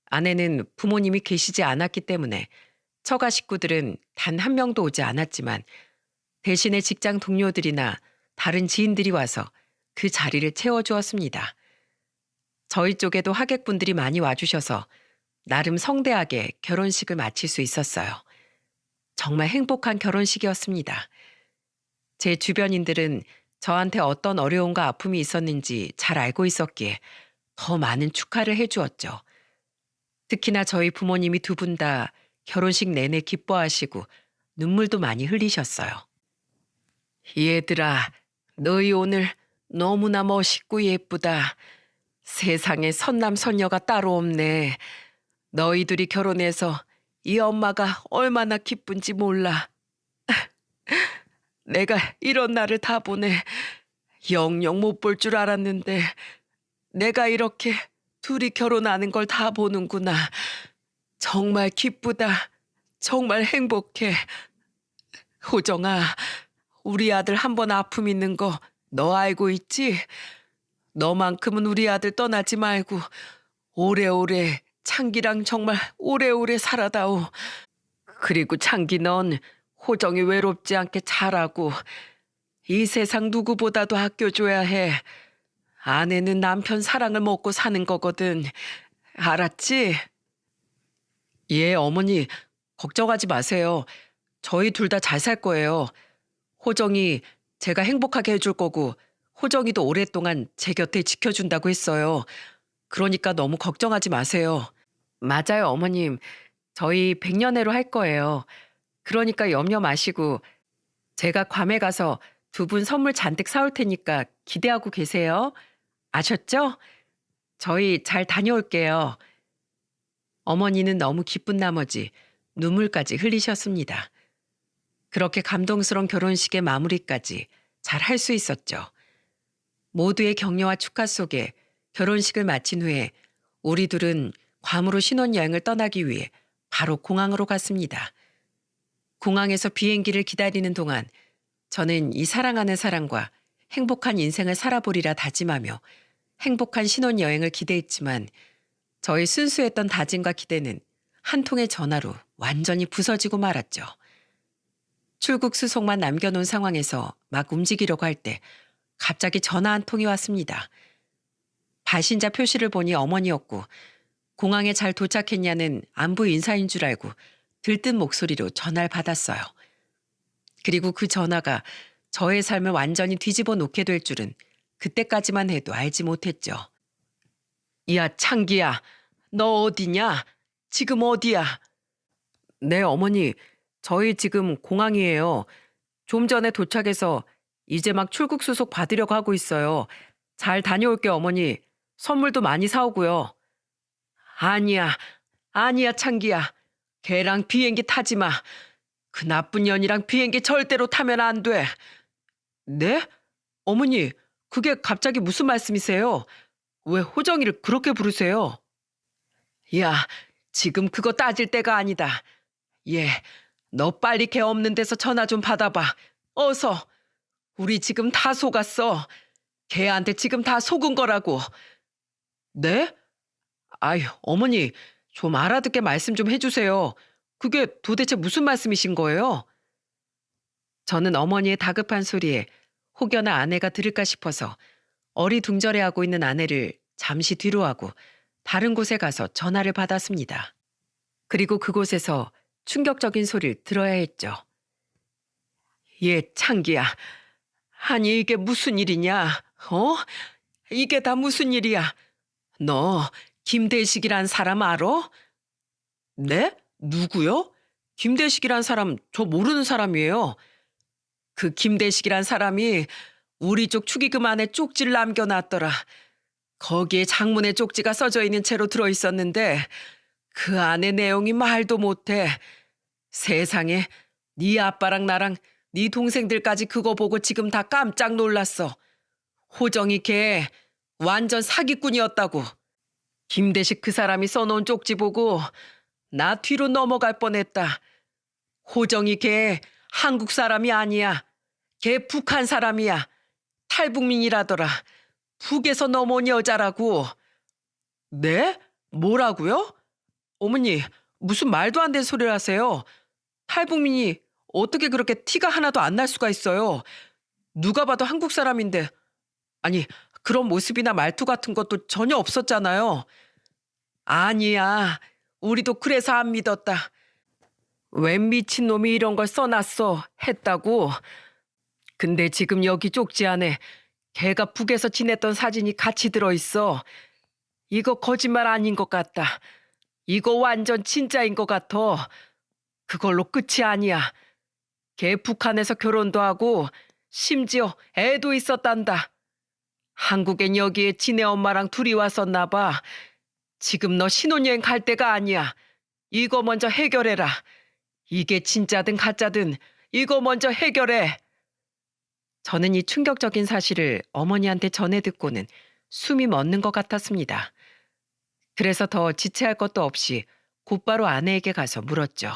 아내는 부모님이 계시지 않았기 때문에 처가 식구들은 단 한 명도 오지 않았지만 대신에 직장 동료들이나 다른 지인들이 와서 그 자리를 채워주었습니다. 저희 쪽에도 하객분들이 많이 와주셔서 나름 성대하게 결혼식을 마칠 수 있었어요. 정말 행복한 결혼식이었습니다. 제 주변인들은 저한테 어떤 어려움과 아픔이 있었는지 잘 알고 있었기에 더 많은 축하를 해주었죠. 특히나 저희 부모님이 두 분 다 결혼식 내내 기뻐하시고 눈물도 많이 흘리셨어요. 얘들아, 너희 오늘 너무나 멋있고 예쁘다. 세상에 선남 선녀가 따로 없네. 너희들이 결혼해서 이 엄마가 얼마나 기쁜지 몰라. 내가 이런 날을 다 보내 영영 못 볼 줄 알았는데 내가 이렇게 둘이 결혼하는 걸 다 보는구나. 정말 기쁘다. 정말 행복해. 호정아, 우리 아들 한 번 아픔 있는 거 너 알고 있지? 너만큼은 우리 아들 떠나지 말고 오래오래 창기랑 정말 오래오래 살아다오. 그리고 창기 넌 호정이 외롭지 않게 잘하고 이 세상 누구보다도 아껴줘야 해. 아내는 남편 사랑을 먹고 사는 거거든. 알았지? 예, 어머니, 걱정하지 마세요. 저희 둘 다 잘 살 거예요. 호정이 제가 행복하게 해줄 거고, 호정이도 오랫동안 제 곁에 지켜준다고 했어요. 그러니까 너무 걱정하지 마세요. 맞아요, 어머님. 저희 100년회로 할 거예요. 그러니까 염려 마시고, 제가 괌에 가서 두 분 선물 잔뜩 사올 테니까 기대하고 계세요. 아셨죠? 저희 잘 다녀올게요. 어머니는 너무 기쁜 나머지 눈물까지 흘리셨습니다. 그렇게 감동스러운 결혼식의 마무리까지 잘 할 수 있었죠. 모두의 격려와 축하 속에 결혼식을 마친 후에 우리 둘은 괌으로 신혼여행을 떠나기 위해 바로 공항으로 갔습니다. 공항에서 비행기를 기다리는 동안 저는 이 사랑하는 사람과 행복한 인생을 살아보리라 다짐하며 행복한 신혼여행을 기대했지만 저의 순수했던 다짐과 기대는 한 통의 전화로 완전히 부서지고 말았죠. 출국 수속만 남겨놓은 상황에서 막 움직이려고 할 때 갑자기 전화 한 통이 왔습니다. 발신자 표시를 보니 어머니였고 공항에 잘 도착했냐는 안부 인사인 줄 알고 들뜬 목소리로 전화를 받았어요. 그리고 그 전화가 저의 삶을 완전히 뒤집어 놓게 될 줄은 그때까지만 해도 알지 못했죠. 야, 창기야, 너 어디냐? 지금 어디야? 네, 어머니. 저희 지금 공항이에요. 좀 전에 도착해서 이제 막 출국 수속 받으려고 하고 있어요. 잘 다녀올게요, 어머니. 선물도 많이 사오고요. 아니야, 아니야, 창기야. 걔랑 비행기 타지 마. 그 나쁜 년이랑 비행기 절대로 타면 안 돼. 네? 어머니, 그게 갑자기 무슨 말씀이세요? 왜 호정이를 그렇게 부르세요? 야, 지금 그거 따질 때가 아니다. 예, 너 빨리 걔 없는 데서 전화 좀 받아봐. 어서. 우리 지금 다 속았어. 걔한테 지금 다 속은 거라고. 네? 아유, 어머니, 좀 알아듣게 말씀 좀 해주세요. 그게 도대체 무슨 말씀이신 거예요? 저는 어머니의 다급한 소리에 혹여나 아내가 들을까 싶어서 어리둥절해하고 있는 아내를 잠시 뒤로 하고 다른 곳에 가서 전화를 받았습니다. 그리고 그곳에서 충격적인 소리를 들어야 했죠. 창기야. 아니, 이게 무슨 일이냐? 어? 이게 다 무슨 일이야? 너 김대식이란 사람 알아? 네? 누구요? 김대식이란 사람 저 모르는 사람이에요. 그 김대식이란 사람이 우리 쪽 축의금 안에 쪽지를 남겨놨더라. 거기에 장문의 쪽지가 써져 있는 채로 들어있었는데 그 안에 내용이 말도 못해. 세상에, 네 아빠랑 나랑 네 동생들까지 그거 보고 지금 다 깜짝 놀랐어. 호정이 걔 완전 사기꾼이었다고. 김대식 그 사람이 써놓은 쪽지 보고 나 뒤로 넘어갈 뻔했다. 호정이 걔 한국 사람이 아니야. 걔 북한 사람이야. 탈북민이라더라. 북에서 넘어온 여자라고. 네? 뭐라고요? 어머니, 무슨 말도 안 되는 소리를 하세요. 탈북민이 어떻게 그렇게 티가 하나도 안 날 수가 있어요. 누가 봐도 한국 사람인데. 아니, 그런 모습이나 말투 같은 것도 전혀 없었잖아요. 아니야. 우리도 그래서 안 믿었다. 웬 미친놈이 이런 걸 써놨어 했다고. 근데 지금 여기 쪽지 안에 걔가 북에서 지냈던 사진이 같이 들어있어. 이거 거짓말 아닌 것 같다. 이거 완전 진짜인 것 같아. 그걸로 끝이 아니야. 걔 북한에서 결혼도 하고 심지어 애도 있었단다. 한국엔 여기에 지네 엄마랑 둘이 왔었나 봐. 지금 너 신혼여행 갈 때가 아니야. 이거 먼저 해결해라. 이게 진짜든 가짜든 이거 먼저 해결해. 저는 이 충격적인 사실을 어머니한테 전해 듣고는 숨이 멎는 것 같았습니다. 그래서 더 지체할 것도 없이 곧바로 아내에게 가서 물었죠.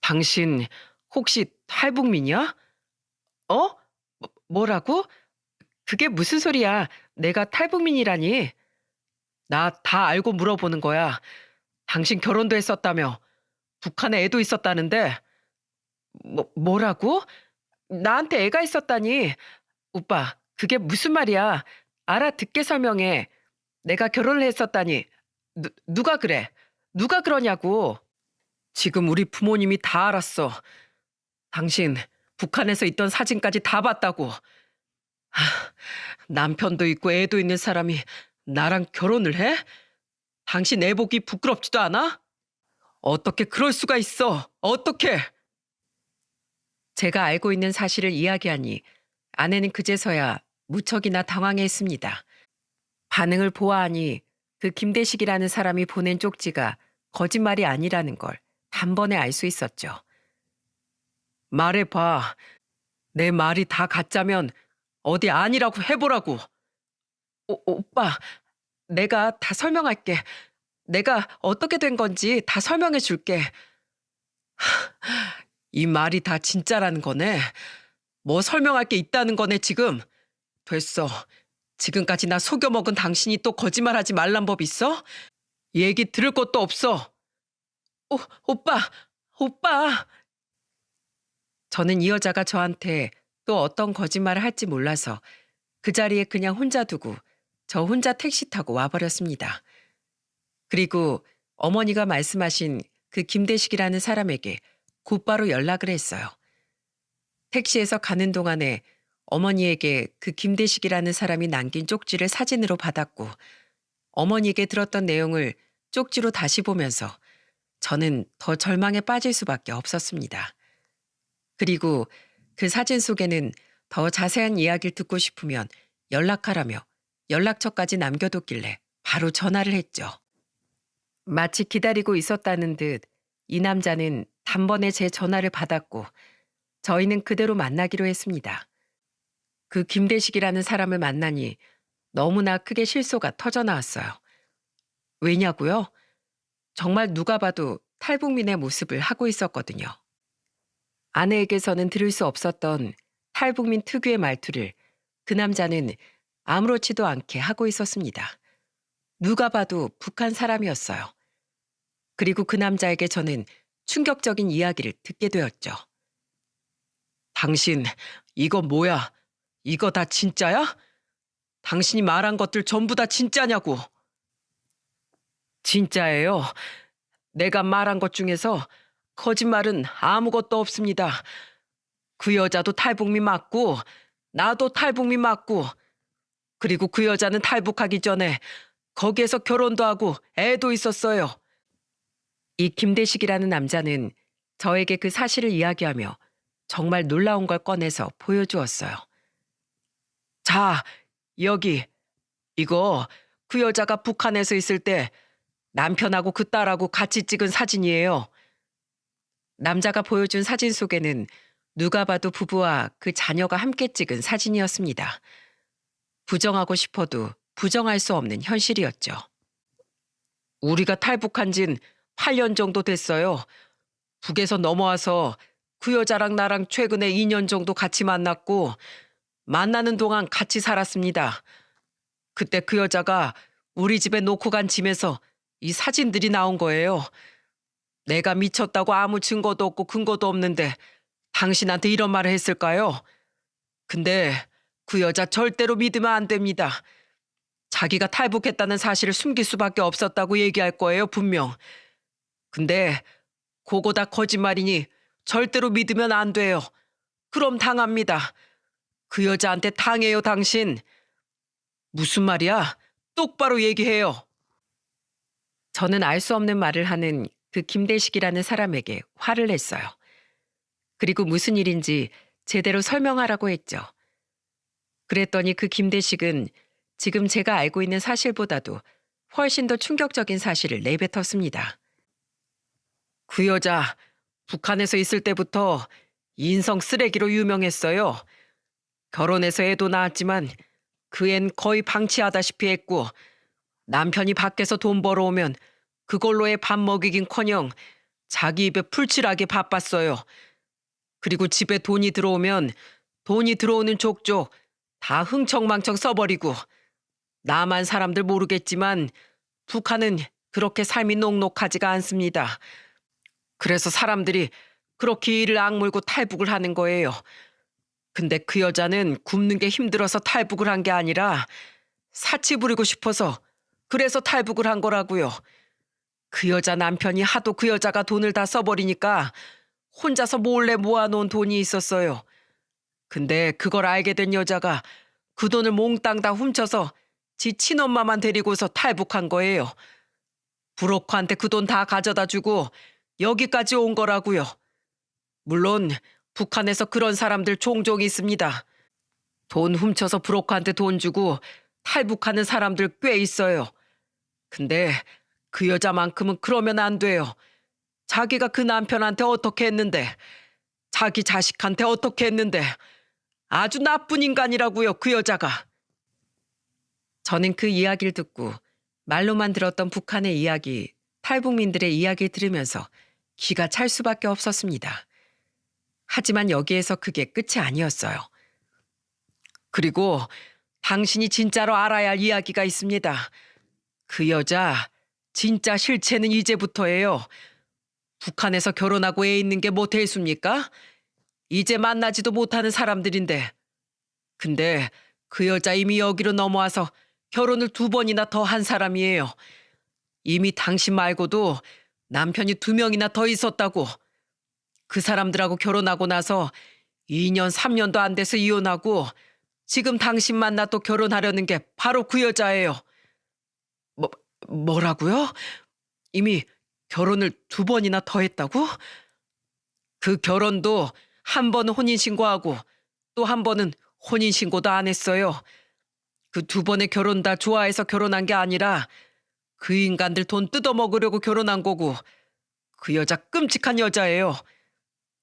당신 혹시 탈북민이야? 어? 뭐라고? 그게 무슨 소리야? 내가 탈북민이라니? 나 다 알고 물어보는 거야. 당신 결혼도 했었다며. 북한에 애도 있었다는데. 뭐라고? 나한테 애가 있었다니. 오빠, 그게 무슨 말이야? 알아듣게 설명해. 내가 결혼을 했었다니. 누가 그래? 누가 그러냐고. 지금 우리 부모님이 다 알았어. 당신 북한에서 있던 사진까지 다 봤다고. 남편도 있고 애도 있는 사람이 나랑 결혼을 해? 당신 애 보기 부끄럽지도 않아? 어떻게 그럴 수가 있어? 어떻게? 제가 알고 있는 사실을 이야기하니 아내는 그제서야 무척이나 당황했습니다. 반응을 보아하니 그 김대식이라는 사람이 보낸 쪽지가 거짓말이 아니라는 걸 단번에 알 수 있었죠. 말해봐. 내 말이 다 가짜면 어디 아니라고 해보라고. 오빠, 내가 다 설명할게. 내가 어떻게 된 건지 다 설명해 줄게. 이 말이 다 진짜라는 거네. 뭐 설명할 게 있다는 거네 지금. 됐어. 지금까지 나 속여먹은 당신이 또 거짓말하지 말란 법 있어? 얘기 들을 것도 없어. 오빠, 오빠. 저는 이 여자가 저한테 또 어떤 거짓말을 할지 몰라서 그 자리에 그냥 혼자 두고 저 혼자 택시 타고 와버렸습니다. 그리고 어머니가 말씀하신 그 김대식이라는 사람에게 곧바로 연락을 했어요. 택시에서 가는 동안에 어머니에게 그 김대식이라는 사람이 남긴 쪽지를 사진으로 받았고 어머니에게 들었던 내용을 쪽지로 다시 보면서 저는 더 절망에 빠질 수밖에 없었습니다. 그리고 그 사진 속에는 더 자세한 이야기를 듣고 싶으면 연락하라며 연락처까지 남겨뒀길래 바로 전화를 했죠. 마치 기다리고 있었다는 듯 이 남자는 단번에 제 전화를 받았고 저희는 그대로 만나기로 했습니다. 그 김대식이라는 사람을 만나니 너무나 크게 실소가 터져나왔어요. 왜냐고요? 정말 누가 봐도 탈북민의 모습을 하고 있었거든요. 아내에게서는 들을 수 없었던 탈북민 특유의 말투를 그 남자는 아무렇지도 않게 하고 있었습니다. 누가 봐도 북한 사람이었어요. 그리고 그 남자에게 저는 충격적인 이야기를 듣게 되었죠. 당신, 이거 뭐야? 이거 다 진짜야? 당신이 말한 것들 전부 다 진짜냐고. 진짜예요. 내가 말한 것 중에서 거짓말은 아무것도 없습니다. 그 여자도 탈북민 맞고, 나도 탈북민 맞고, 그리고 그 여자는 탈북하기 전에 거기에서 결혼도 하고 애도 있었어요. 이 김대식이라는 남자는 저에게 그 사실을 이야기하며 정말 놀라운 걸 꺼내서 보여주었어요. 자, 여기, 이거 그 여자가 북한에서 있을 때 남편하고 그 딸하고 같이 찍은 사진이에요. 남자가 보여준 사진 속에는 누가 봐도 부부와 그 자녀가 함께 찍은 사진이었습니다. 부정하고 싶어도 부정할 수 없는 현실이었죠. 우리가 탈북한 진 8년 정도 됐어요. 북에서 넘어와서 그 여자랑 나랑 최근에 2년 정도 같이 만났고 만나는 동안 같이 살았습니다. 그때 그 여자가 우리 집에 놓고 간 짐에서 이 사진들이 나온 거예요. 내가 미쳤다고 아무 증거도 없고 근거도 없는데 당신한테 이런 말을 했을까요? 근데 그 여자 절대로 믿으면 안 됩니다. 자기가 탈북했다는 사실을 숨길 수밖에 없었다고 얘기할 거예요, 분명. 근데 그거 다 거짓말이니 절대로 믿으면 안 돼요. 그럼 당합니다. 그 여자한테 당해요, 당신. 무슨 말이야? 똑바로 얘기해요. 저는 알 수 없는 말을 하는 그 김대식이라는 사람에게 화를 냈어요. 그리고 무슨 일인지 제대로 설명하라고 했죠. 그랬더니 그 김대식은 지금 제가 알고 있는 사실보다도 훨씬 더 충격적인 사실을 내뱉었습니다. 그 여자 북한에서 있을 때부터 인성 쓰레기로 유명했어요. 결혼해서 애도 낳았지만 그 앤 거의 방치하다시피 했고 남편이 밖에서 돈 벌어오면 그걸로 애 밥 먹이긴커녕 자기 입에 풀칠하게 바빴어요. 그리고 집에 돈이 들어오면 돈이 들어오는 족족 다 흥청망청 써버리고 남한 사람들 모르겠지만 북한은 그렇게 삶이 녹록하지가 않습니다. 그래서 사람들이 그렇게 이를 악물고 탈북을 하는 거예요. 근데 그 여자는 굶는 게 힘들어서 탈북을 한 게 아니라 사치 부리고 싶어서 그래서 탈북을 한 거라고요. 그 여자 남편이 하도 그 여자가 돈을 다 써버리니까 혼자서 몰래 모아놓은 돈이 있었어요. 근데 그걸 알게 된 여자가 그 돈을 몽땅 다 훔쳐서 지 친엄마만 데리고서 탈북한 거예요. 브로커한테 그 돈 다 가져다 주고 여기까지 온 거라고요. 물론 북한에서 그런 사람들 종종 있습니다. 돈 훔쳐서 브로커한테 돈 주고 탈북하는 사람들 꽤 있어요. 근데 그 여자만큼은 그러면 안 돼요. 자기가 그 남편한테 어떻게 했는데, 자기 자식한테 어떻게 했는데, 아주 나쁜 인간이라고요, 그 여자가. 저는 그 이야기를 듣고 말로만 들었던 북한의 이야기, 탈북민들의 이야기를 들으면서 기가 찰 수밖에 없었습니다. 하지만 여기에서 그게 끝이 아니었어요. 그리고 당신이 진짜로 알아야 할 이야기가 있습니다. 그 여자 진짜 실체는 이제부터예요. 북한에서 결혼하고 애 있는 게 뭐 대수입니까? 이제 만나지도 못하는 사람들인데. 근데 그 여자 이미 여기로 넘어와서 결혼을 2번이나 더 한 사람이에요. 이미 당신 말고도 남편이 2명이나 더 있었다고. 그 사람들하고 결혼하고 나서 2년, 3년도 안 돼서 이혼하고 지금 당신 만나 또 결혼하려는 게 바로 그 여자예요. 뭐라고요? 이미 결혼을 2번이나 더 했다고? 그 결혼도 한 번은 혼인신고하고 또 한 번은 혼인신고도 안 했어요. 그 2번의 결혼 다 좋아해서 결혼한 게 아니라 그 인간들 돈 뜯어먹으려고 결혼한 거고 그 여자 끔찍한 여자예요.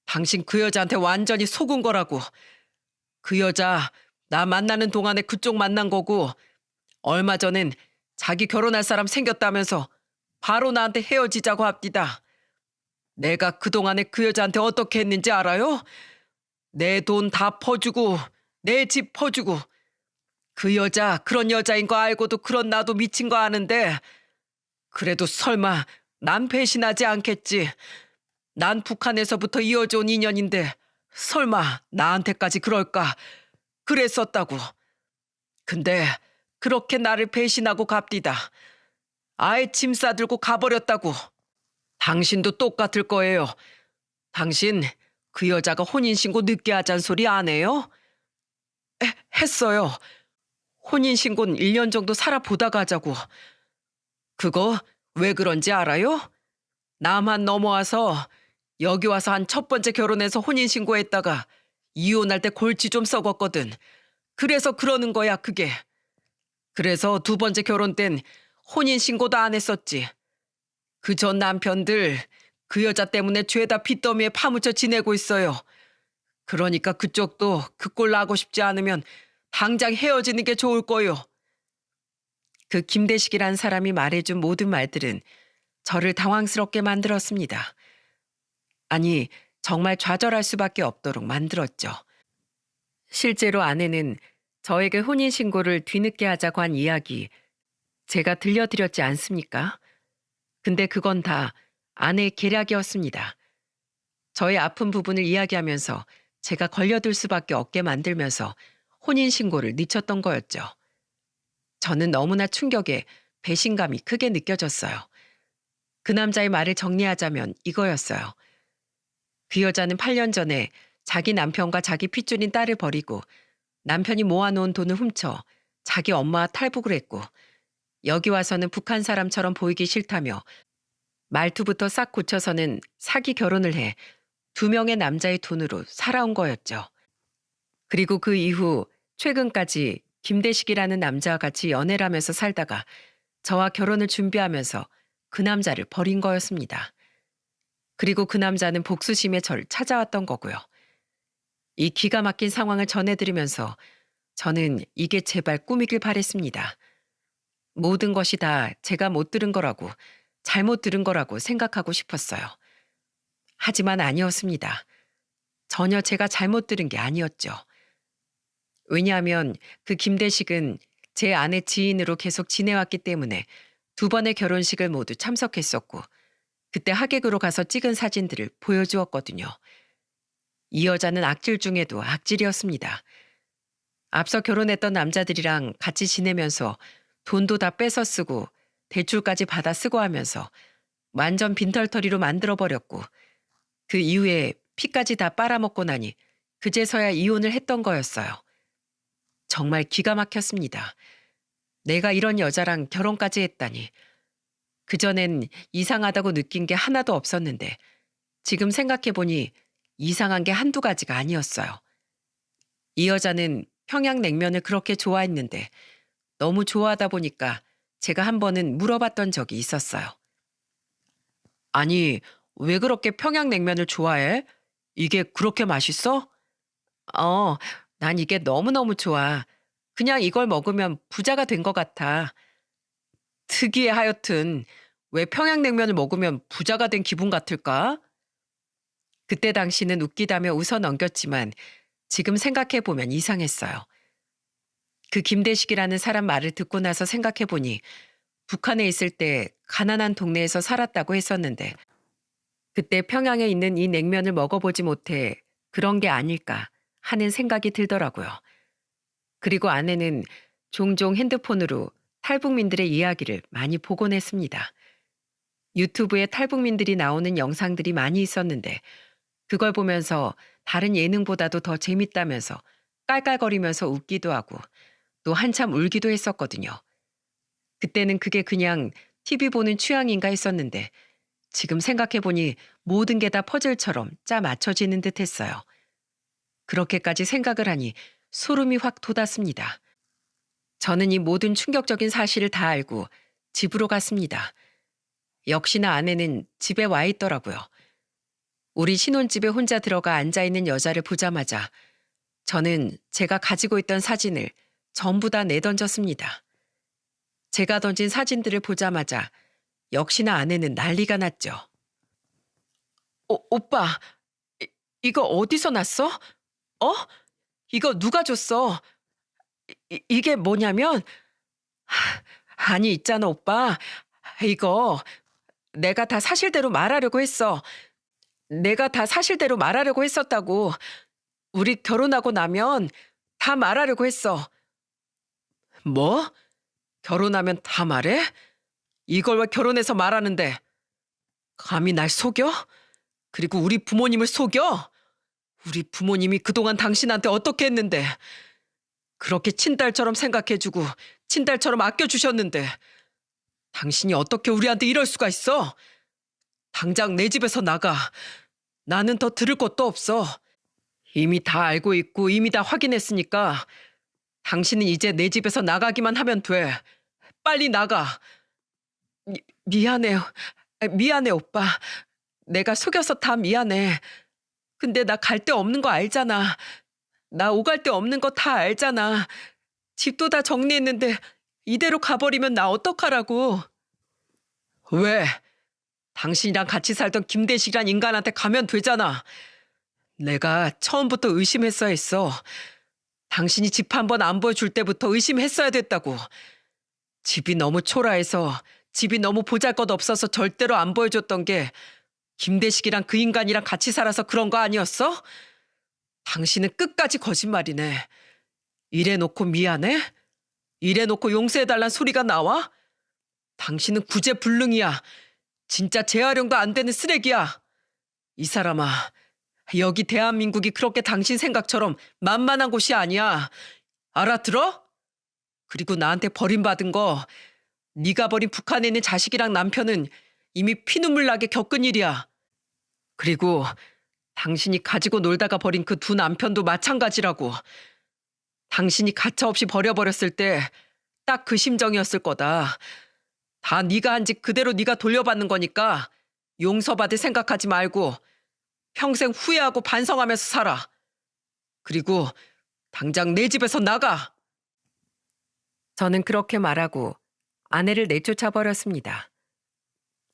당신 그 여자한테 완전히 속은 거라고. 그 여자 나 만나는 동안에 그쪽 만난 거고 얼마 전엔 자기 결혼할 사람 생겼다면서 바로 나한테 헤어지자고 합디다. 내가 그동안에 그 여자한테 어떻게 했는지 알아요? 내 돈 다 퍼주고 내 집 퍼주고 그 여자 그런 여자인 거 알고도 그런 나도 미친 거 아는데 그래도 설마 난 배신하지 않겠지. 난 북한에서부터 이어져 온 인연인데 설마 나한테까지 그럴까 그랬었다고. 근데 그렇게 나를 배신하고 갑디다. 아예 짐 싸들고 가버렸다고. 당신도 똑같을 거예요. 당신 그 여자가 혼인신고 늦게 하자는 소리 안 해요? 했어요. 혼인신고는 1년 정도 살아보다가 하자고. 그거 왜 그런지 알아요? 남한 넘어와서 여기 와서 한 첫 번째 결혼해서 혼인신고했다가 이혼할 때 골치 좀 썩었거든. 그래서 그러는 거야 그게. 그래서 두 번째 결혼 땐 혼인신고도 안 했었지. 그 전 남편들 그 여자 때문에 죄다 빚더미에 파묻혀 지내고 있어요. 그러니까 그쪽도 그 꼴 나고 싶지 않으면 당장 헤어지는 게 좋을 거요. 그 김대식이란 사람이 말해준 모든 말들은 저를 당황스럽게 만들었습니다. 아니, 정말 좌절할 수밖에 없도록 만들었죠. 실제로 아내는 저에게 혼인신고를 뒤늦게 하자고 한 이야기 제가 들려드렸지 않습니까? 근데 그건 다 아내의 계략이었습니다. 저의 아픈 부분을 이야기하면서 제가 걸려들 수밖에 없게 만들면서 혼인신고를 늦췄던 거였죠. 저는 너무나 충격에 배신감이 크게 느껴졌어요. 그 남자의 말을 정리하자면 이거였어요. 그 여자는 8년 전에 자기 남편과 자기 핏줄인 딸을 버리고 남편이 모아놓은 돈을 훔쳐 자기 엄마와 탈북을 했고 여기 와서는 북한 사람처럼 보이기 싫다며 말투부터 싹 고쳐서는 사기 결혼을 해 2명의 남자의 돈으로 살아온 거였죠. 그리고 그 이후 최근까지 김대식이라는 남자와 같이 연애를 하면서 살다가 저와 결혼을 준비하면서 그 남자를 버린 거였습니다. 그리고 그 남자는 복수심에 저를 찾아왔던 거고요. 이 기가 막힌 상황을 전해드리면서 저는 이게 제발 꿈이길 바랬습니다. 모든 것이 다 제가 못 들은 거라고, 잘못 들은 거라고 생각하고 싶었어요. 하지만 아니었습니다. 전혀 제가 잘못 들은 게 아니었죠. 왜냐하면 그 김대식은 제 아내 지인으로 계속 지내왔기 때문에 2번의 결혼식을 모두 참석했었고 그때 하객으로 가서 찍은 사진들을 보여주었거든요. 이 여자는 악질 중에도 악질이었습니다. 앞서 결혼했던 남자들이랑 같이 지내면서 돈도 다 뺏어 쓰고 대출까지 받아 쓰고 하면서 완전 빈털터리로 만들어버렸고 그 이후에 피까지 다 빨아먹고 나니 그제서야 이혼을 했던 거였어요. 정말 기가 막혔습니다. 내가 이런 여자랑 결혼까지 했다니. 그전엔 이상하다고 느낀 게 하나도 없었는데 지금 생각해보니 이상한 게 한두 가지가 아니었어요. 이 여자는 평양냉면을 그렇게 좋아했는데 너무 좋아하다 보니까 제가 한 번은 물어봤던 적이 있었어요. 아니, 왜 그렇게 평양냉면을 좋아해? 이게 그렇게 맛있어? 어, 난 이게 너무너무 좋아. 그냥 이걸 먹으면 부자가 된 것 같아. 특이해 하여튼 왜 평양냉면을 먹으면 부자가 된 기분 같을까? 그때 당시는 웃기다며 웃어 넘겼지만 지금 생각해보면 이상했어요. 그 김대식이라는 사람 말을 듣고 나서 생각해보니 북한에 있을 때 가난한 동네에서 살았다고 했었는데 그때 평양에 있는 이 냉면을 먹어보지 못해 그런 게 아닐까 하는 생각이 들더라고요. 그리고 아내는 종종 핸드폰으로 탈북민들의 이야기를 많이 보곤 했습니다. 유튜브에 탈북민들이 나오는 영상들이 많이 있었는데 그걸 보면서 다른 예능보다도 더 재밌다면서 깔깔거리면서 웃기도 하고 또 한참 울기도 했었거든요. 그때는 그게 그냥 TV 보는 취향인가 했었는데 지금 생각해보니 모든 게 다 퍼즐처럼 짜 맞춰지는 듯 했어요. 그렇게까지 생각을 하니 소름이 확 돋았습니다. 저는 이 모든 충격적인 사실을 다 알고 집으로 갔습니다. 역시나 아내는 집에 와 있더라고요. 우리 신혼집에 혼자 들어가 앉아있는 여자를 보자마자 저는 제가 가지고 있던 사진을 전부 다 내던졌습니다. 제가 던진 사진들을 보자마자 역시나 아내는 난리가 났죠. 오빠, 이거 어디서 났어? 어? 이거 누가 줬어? 이게 뭐냐면, 아니, 있잖아, 오빠. 이거 내가 다 사실대로 말하려고 했어. 내가 다 사실대로 말하려고 했었다고. 우리 결혼하고 나면 다 말하려고 했어. 뭐? 결혼하면 다 말해? 이걸 왜 결혼해서 말하는데? 감히 날 속여? 그리고 우리 부모님을 속여? 우리 부모님이 그동안 당신한테 어떻게 했는데? 그렇게 친딸처럼 생각해주고 친딸처럼 아껴주셨는데 당신이 어떻게 우리한테 이럴 수가 있어? 당장 내 집에서 나가. 나는 더 들을 것도 없어. 이미 다 알고 있고 이미 다 확인했으니까 당신은 이제 내 집에서 나가기만 하면 돼. 빨리 나가. 미안해요. 미안해, 오빠. 내가 속여서 다 미안해. 근데 나 갈 데 없는 거 알잖아. 나 오갈 데 없는 거 다 알잖아. 집도 다 정리했는데 이대로 가버리면 나 어떡하라고. 왜? 당신이랑 같이 살던 김대식이란 인간한테 가면 되잖아. 내가 처음부터 의심했어야 했어. 당신이 집 한 번 안 보여줄 때부터 의심했어야 됐다고. 집이 너무 초라해서 집이 너무 보잘것없어서 절대로 안 보여줬던 게 김대식이랑 그 인간이랑 같이 살아서 그런 거 아니었어? 당신은 끝까지 거짓말이네. 이래놓고 미안해? 이래놓고 용서해달란 소리가 나와? 당신은 구제불능이야. 진짜 재활용도 안 되는 쓰레기야. 이 사람아, 여기 대한민국이 그렇게 당신 생각처럼 만만한 곳이 아니야. 알아들어? 그리고 나한테 버림받은 거, 네가 버린 북한에 있는 자식이랑 남편은 이미 피눈물 나게 겪은 일이야. 그리고 당신이 가지고 놀다가 버린 그 두 남편도 마찬가지라고. 당신이 가차없이 버려버렸을 때 딱 그 심정이었을 거다. 다 네가 한 짓 그대로 네가 돌려받는 거니까 용서받을 생각하지 말고 평생 후회하고 반성하면서 살아. 그리고 당장 내 집에서 나가. 저는 그렇게 말하고 아내를 내쫓아 버렸습니다.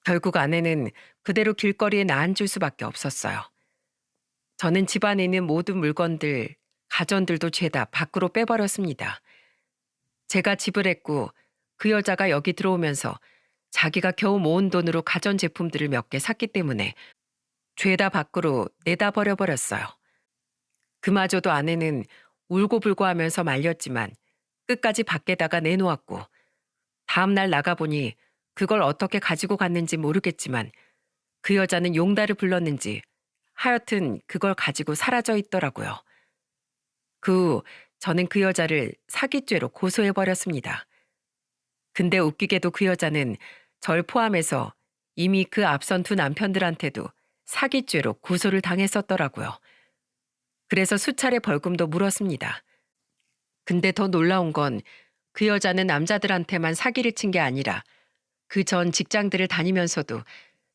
결국 아내는 그대로 길거리에 나앉을 수밖에 없었어요. 저는 집안에 있는 모든 물건들, 가전들도 죄다 밖으로 빼버렸습니다. 제가 집을 했고 그 여자가 여기 들어오면서 자기가 겨우 모은 돈으로 가전제품들을 몇 개 샀기 때문에 죄다 밖으로 내다 버려버렸어요. 그마저도 아내는 울고불고 하면서 말렸지만 끝까지 밖에다가 내놓았고 다음날 나가보니 그걸 어떻게 가지고 갔는지 모르겠지만 그 여자는 용달을 불렀는지 하여튼 그걸 가지고 사라져 있더라고요. 그 후 저는 그 여자를 사기죄로 고소해버렸습니다. 근데 웃기게도 그 여자는 절 포함해서 이미 그 앞선 두 남편들한테도 사기죄로 고소를 당했었더라고요. 그래서 수차례 벌금도 물었습니다. 근데 더 놀라운 건 그 여자는 남자들한테만 사기를 친 게 아니라 그 전 직장들을 다니면서도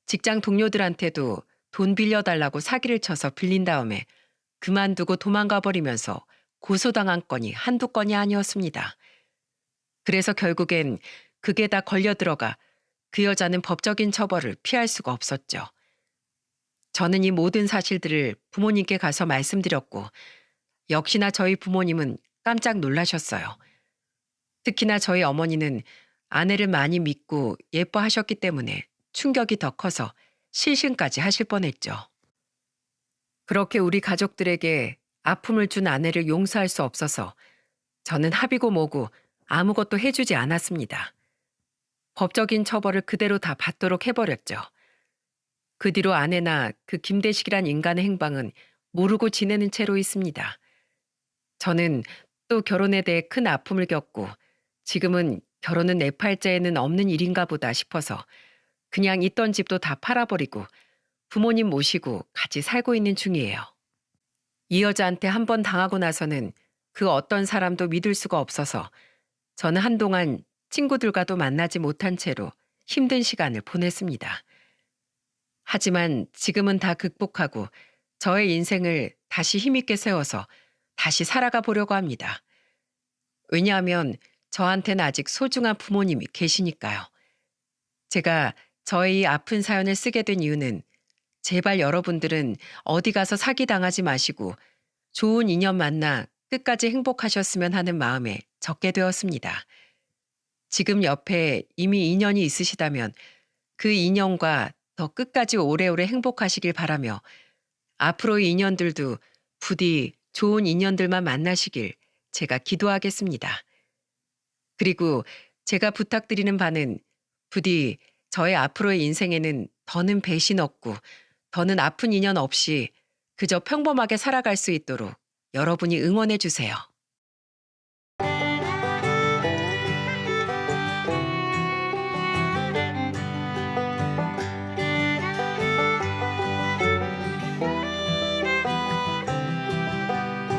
직장 동료들한테도 돈 빌려달라고 사기를 쳐서 빌린 다음에 그만두고 도망가 버리면서 고소당한 건이 한두 건이 아니었습니다. 그래서 결국엔 그게 다 걸려 들어가 그 여자는 법적인 처벌을 피할 수가 없었죠. 저는 이 모든 사실들을 부모님께 가서 말씀드렸고 역시나 저희 부모님은 깜짝 놀라셨어요. 특히나 저희 어머니는 아내를 많이 믿고 예뻐하셨기 때문에 충격이 더 커서 실신까지 하실 뻔했죠. 그렇게 우리 가족들에게 아픔을 준 아내를 용서할 수 없어서 저는 합의고 뭐고 아무것도 해주지 않았습니다. 법적인 처벌을 그대로 다 받도록 해버렸죠. 그 뒤로 아내나 그 김대식이란 인간의 행방은 모르고 지내는 채로 있습니다. 저는 또 결혼에 대해 큰 아픔을 겪고 지금은 결혼은 내 팔자에는 없는 일인가 보다 싶어서 그냥 있던 집도 다 팔아버리고 부모님 모시고 같이 살고 있는 중이에요. 이 여자한테 한 번 당하고 나서는 그 어떤 사람도 믿을 수가 없어서 저는 한동안 친구들과도 만나지 못한 채로 힘든 시간을 보냈습니다. 하지만 지금은 다 극복하고 저의 인생을 다시 힘있게 세워서 다시 살아가 보려고 합니다. 왜냐하면 저한테는 아직 소중한 부모님이 계시니까요. 제가 저의 이 아픈 사연을 쓰게 된 이유는 제발 여러분들은 어디 가서 사기당하지 마시고 좋은 인연 만나 끝까지 행복하셨으면 하는 마음에 적게 되었습니다. 지금 옆에 이미 인연이 있으시다면 그 인연과 더 끝까지 오래오래 행복하시길 바라며 앞으로의 인연들도 부디 좋은 인연들만 만나시길 제가 기도하겠습니다. 그리고 제가 부탁드리는 바는 부디 저의 앞으로의 인생에는 더는 배신 없고 더는 아픈 인연 없이 그저 평범하게 살아갈 수 있도록 여러분이 응원해 주세요.